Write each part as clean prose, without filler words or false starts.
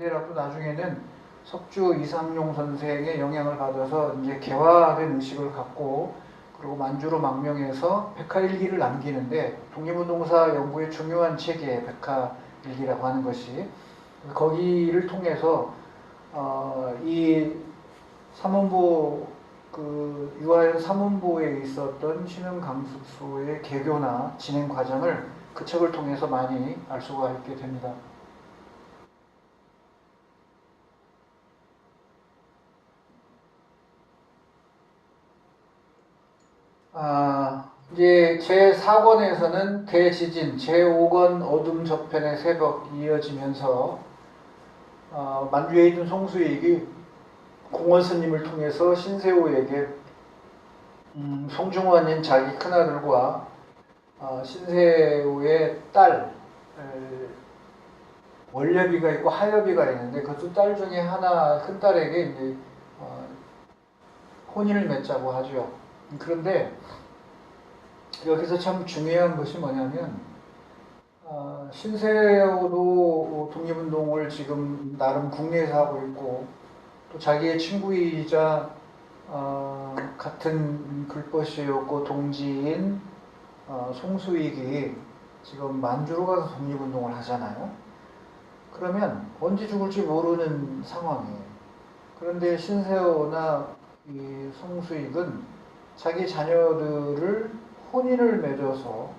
근데라도 나중에는 석주 이상용 선생의 영향을 받아서 이제 개화된 의식을 갖고 그리고 만주로 망명해서 백화일기를 남기는데 독립운동사 연구의 중요한 체계 백화일기라고 하는 것이 거기를 통해서 이 삼원보 그 유아연 삼원보에 있었던 신흥강습소의 개교나 진행 과정을 그 책을 통해서 많이 알 수가 있게 됩니다. 이제 제4권에서는 대지진, 제5권 어둠 저편의 새벽 이어지면서 만주에 있던 송수익이 공원 스님을 통해서 신세호에게 송중원인 자기 큰아들과 신세호의 딸 원려비가 있고 하여비가 있는데 그 두 딸 중에 하나 큰딸에게 이제 혼인을 맺자고 하죠. 그런데 여기서 참 중요한 것이 뭐냐면 신세호도 독립운동을 지금 나름 국내에서 하고 있고 또 자기의 친구이자 같은 글벗이었고 동지인 송수익이 지금 만주로 가서 독립운동을 하잖아요. 그러면 언제 죽을지 모르는 상황이에요. 그런데 신세호나 이 송수익은 자기 자녀들을 혼인을 맺어서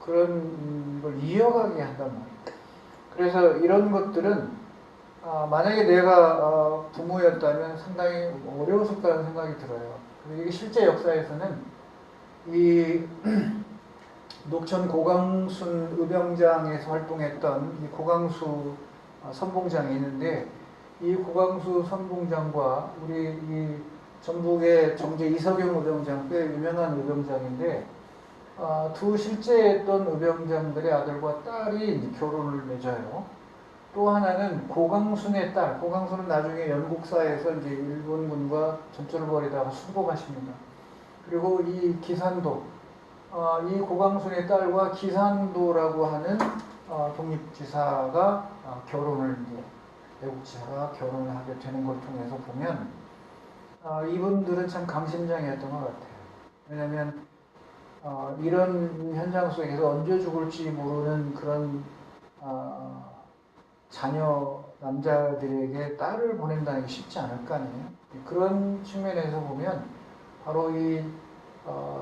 그런 걸 이어가게 한단 말이에요. 그래서 이런 것들은 만약에 내가 부모였다면 상당히 어려웠을 거라는 생각이 들어요. 그리고 이게 실제 역사에서는 이 녹천 고강순 의병장에서 활동했던 이 고강수 선봉장이 있는데 이 고강수 선봉장과 우리 이 전북의 정제 이석영 의병장 꽤 유명한 의병장인데 두 실제했던 의병장들의 아들과 딸이 결혼을 맺어요. 또 하나는 고강순의 딸, 고강순은 나중에 연곡사에서 이제 일본군과 전투를 벌이다가 순복하십니다. 그리고 이 기산도, 이 고강순의 딸과 기산도라고 하는 독립지사가 결혼을 이제 애국지사가 결혼을 하게 되는 걸 통해서 보면 이분들은 참 강심장이었던 것 같아요. 왜냐하면 이런 현장 속에서 언제 죽을지 모르는 그런 자녀 남자들에게 딸을 보낸다는 게 쉽지 않을 거 아니에요. 그런 측면에서 보면 바로 이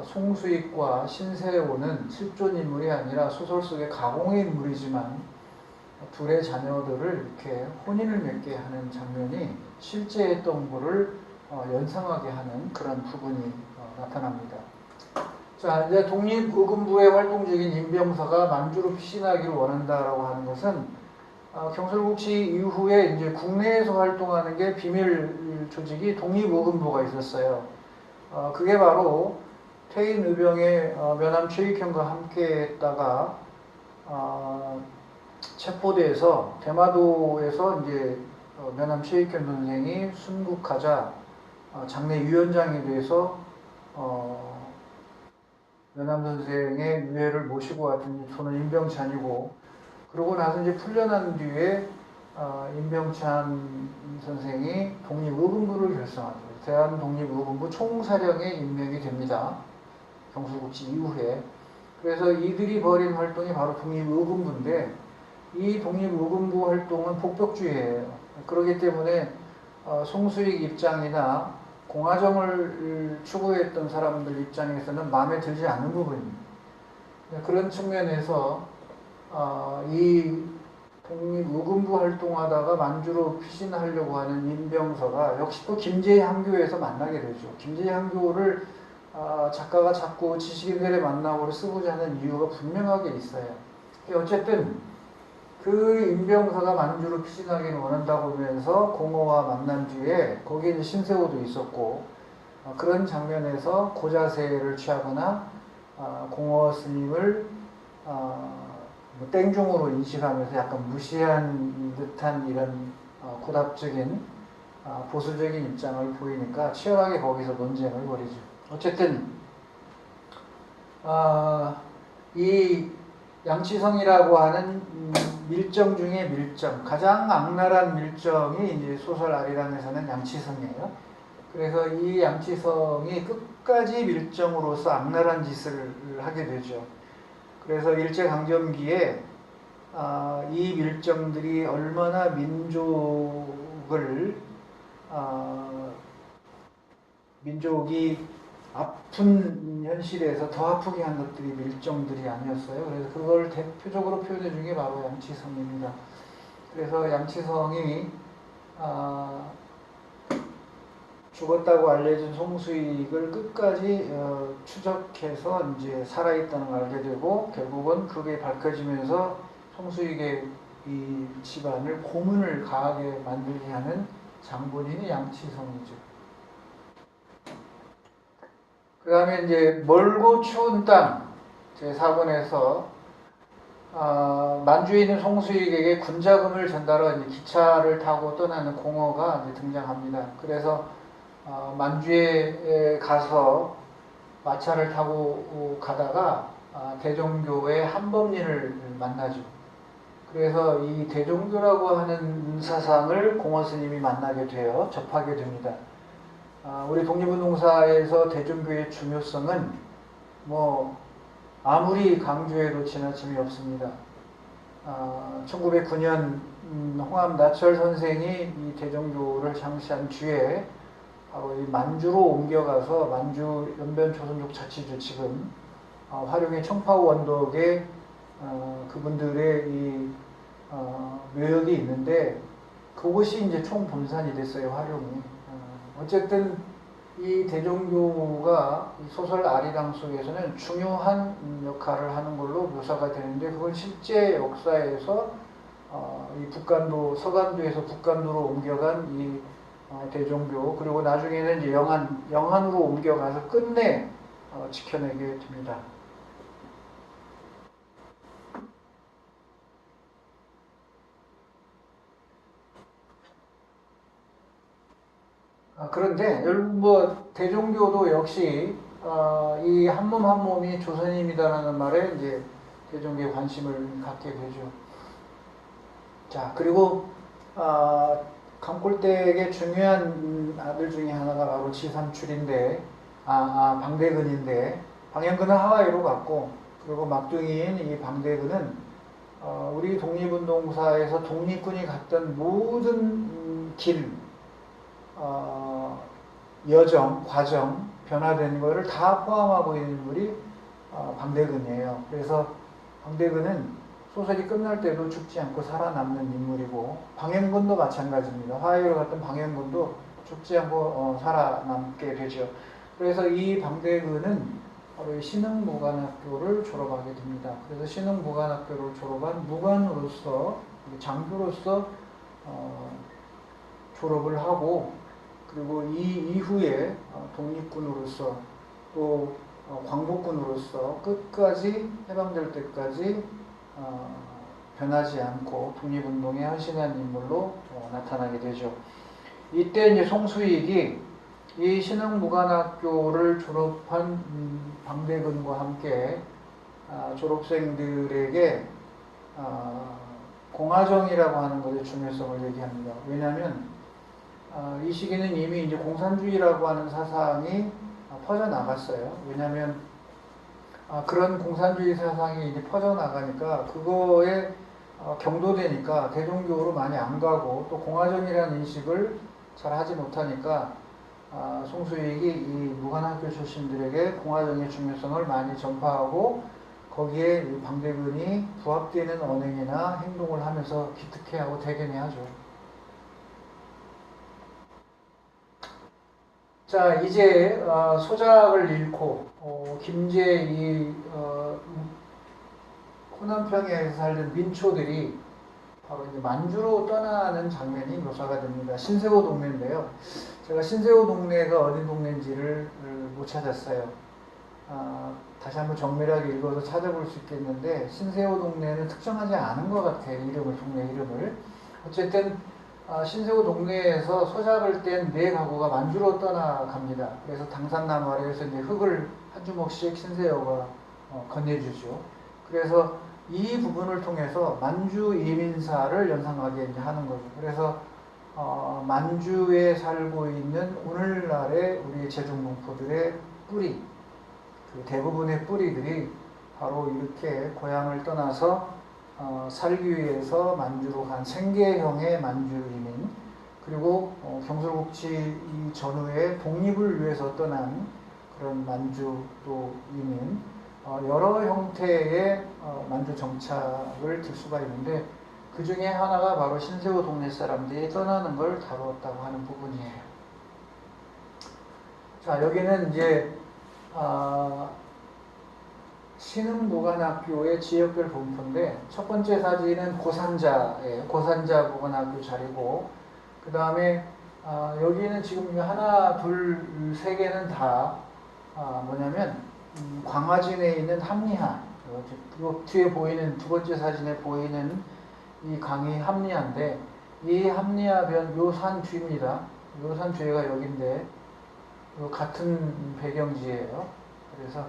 송수익과 신세호는 실존 인물이 아니라 소설 속의 가공의 인물이지만 둘의 자녀들을 이렇게 혼인을 맺게 하는 장면이 실제 했던 거를 연상하게 하는 그런 부분이 나타납니다. 자, 이제 독립의금부의 활동 중인 임병서가 만주로 피신하기를 원한다라고 하는 것은 경술국시 이후에 이제 국내에서 활동하는 게 비밀 조직이 독립의금부가 있었어요. 그게 바로 퇴인 의병의 면함 최익현과 함께했다가 체포돼서 대마도에서 이제 면함 최익현 선생이 순국하자 장례 위원장이 돼서 면함 선생의 유해를 모시고 왔던 저는 임병찬이고 그러고 나서 이제 풀려난 뒤에 임병찬 선생이 독립의금부를 결성하죠. 대한독립의금부 총사령에 임명이 됩니다. 경술국시 이후에. 그래서 이들이 벌인 활동이 바로 독립의금부인데 이 독립의금부 활동은 복벽주의예요. 그렇기 때문에 송수익 입장이나 공화정을 추구했던 사람들 입장에서는 마음에 들지 않는 부분입니다. 그런 측면에서 이 독립의금부 활동하다가 만주로 피신하려고 하는 임병서가 역시 또 김제의 항교에서 만나게 되죠. 김제의 항교를 작가가 자꾸 지식인들의 만남으로 쓰고자 하는 이유가 분명하게 있어요. 어쨌든 그 임병서가 만주로 피신하기를 원한다고 하면서 공허와 만난 뒤에 거기에 이제 신세호도 있었고 그런 장면에서 고자세를 취하거나 공허 스님을 땡중으로 인식하면서 약간 무시한 듯한 이런 고답적인 보수적인 입장을 보이니까 치열하게 거기서 논쟁을 벌이죠. 어쨌든 이 양치성이라고 하는 밀정 중에 밀정, 가장 악랄한 밀정이 이제 소설 아리랑에서는 양치성이에요. 그래서 이 양치성이 끝까지 밀정으로서 악랄한 짓을 하게 되죠. 그래서 일제강점기에 이 밀정들이 얼마나 민족이 아픈 현실에서 더 아프게 한 것들이 밀정들이 아니었어요. 그래서 그걸 대표적으로 표현해 준 게 바로 양치성입니다. 그래서 양치성이 죽었다고 알려진 송수익을 끝까지 추적해서 이제 살아있다는 걸 알게 되고, 결국은 그게 밝혀지면서 송수익의 이 집안을 고문을 가하게 만들게 하는 장본인이 양치성이죠. 그 다음에 이제 멀고 추운 땅 제4권에서 만주에 있는 송수익에게 군자금을 전달하러 이제 기차를 타고 떠나는 공허가 이제 등장합니다. 그래서 만주에 가서 마차를 타고 가다가 대종교의 한법린을 만나죠. 그래서 이 대종교라고 하는 사상을 공허 스님이 만나게 되어 접하게 됩니다. 우리 독립운동사에서 대종교의 중요성은 뭐 아무리 강조해도 지나침이 없습니다. 1909년 홍암 나철 선생이 이 대종교를 창시한 뒤에 바로 이 만주로 옮겨가서 만주 연변조선족 자치주 지금 화룡의 청파우 원덕에 그분들의 이 묘역이 있는데, 그곳이 이제 총본산이 됐어요, 화룡이. 어쨌든 이 대종교가 소설 아리랑 속에서는 중요한 역할을 하는 걸로 묘사가 되는데, 그건 실제 역사에서 이 북간도, 서간도에서 북간도로 옮겨간 이 대종교, 그리고 나중에는 이제 영안으로 옮겨가서 끝내 지켜내게 됩니다. 그런데 여러분 뭐 대종교도 역시 이 한 몸 한 몸이 조선인이다라는 말에 이제 대종교에 관심을 갖게 되죠. 자, 그리고 강골댁의 중요한 아들 중에 하나가 바로 지삼출인데, 방대근인데, 방영근은 하와이로 갔고, 그리고 막둥이인 이 방대근은 우리 독립운동사에서 독립군이 갔던 모든 길, 여정, 과정, 변화된 것을 다 포함하고 있는 인물이 방대근이에요. 그래서 방대근은 소설이 끝날 때도 죽지 않고 살아남는 인물이고, 방영근도 마찬가지입니다. 하와이로 갔던 방영근도 죽지 않고 살아남게 되죠. 그래서 이 방대근은 바로 이 신흥무관학교를 졸업하게 됩니다. 그래서 신흥무관학교를 졸업한 무관으로서, 장교로서 졸업을 하고, 그리고 이 이후에 독립군으로서 또 광복군으로서 끝까지 해방될 때까지 변하지 않고 독립운동에 헌신한 인물로 나타나게 되죠. 이때 이제 송수익이 이 신흥무관학교를 졸업한 방대근과 함께 졸업생들에게 공화정이라고 하는 것의 중요성을 얘기합니다. 왜냐하면 이 시기는 이미 이제 공산주의라고 하는 사상이 퍼져나갔어요. 왜냐하면 그런 공산주의 사상이 이제 퍼져나가니까 그거에 경도되니까 대종교로 많이 안 가고, 또 공화정이라는 인식을 잘 하지 못하니까 송수익이 이 무관학교 출신들에게 공화정의 중요성을 많이 전파하고, 거기에 이 방대근이 부합되는 언행이나 행동을 하면서 기특해하고 대견해하죠. 자, 이제 소작을 잃고 김제 이 호남평야에서 살던 민초들이 바로 이제 만주로 떠나는 장면이 묘사가 됩니다. 신세호 동네인데요. 제가 신세호 동네가 어디 동네인지를 못 찾았어요. 다시 한번 정밀하게 읽어서 찾아볼 수 있겠는데, 신세호 동네는 특정하지 않은 것 같아요. 동네 이름을. 어쨌든 신세호 동네에서 소작을 뗀 4가구가 만주로 떠나갑니다. 그래서 당산나무 아래에서 이제 흙을 한 주먹씩 신세호가 건네주죠. 그래서 이 부분을 통해서 만주 이민사를 연상하게 이제 하는 거죠. 그래서 만주에 살고 있는 오늘날의 우리 제중동포들의 뿌리, 그 대부분의 뿌리들이 바로 이렇게 고향을 떠나서 살기 위해서 만주로 간 생계형의 만주 이민, 그리고 경술국치 이 전후에 독립을 위해서 떠난 그런 만주 또 이민, 여러 형태의 만주 정착을 들 수가 있는데 그 중에 하나가 바로 신세호 동네 사람들이 떠나는 걸 다루었다고 하는 부분이에요. 자, 여기는 이제 신흥보관학교의 지역별 분포인데 첫 번째 사진은 고산자예요. 고산자 보관학교 자리고 그 다음에 여기는 지금 하나, 둘, 세 개는 다 뭐냐면 광화진에 있는 합리하, 요 뒤에 보이는 두 번째 사진에 보이는 이 강이 합리하인데 이 합리하변 요 산 뒤입니다. 요 산 뒤가 여기인데 요 같은 배경지예요. 그래서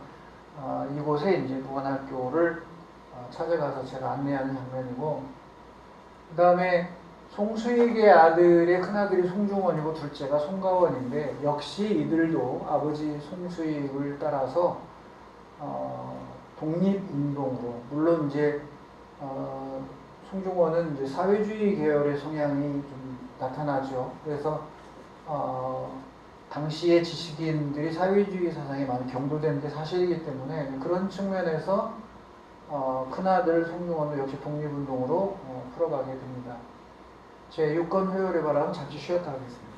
이곳에 이제 보관학교를 찾아가서 제가 안내하는 장면이고 그 다음에 송수익의 아들의 큰아들이 송중원이고 둘째가 송가원인데 역시 이들도 아버지 송수익을 따라서 독립운동으로 물론 이제 송중원은 이제 사회주의 계열의 성향이 좀 나타나죠. 그래서 당시의 지식인들이 사회주의 사상에 많이 경도되는 게 사실이기 때문에 그런 측면에서 큰아들 송중원도 역시 독립운동으로 풀어가게 됩니다. 제 유권 회율의 바람은 잠시 쉬었다 하겠습니다.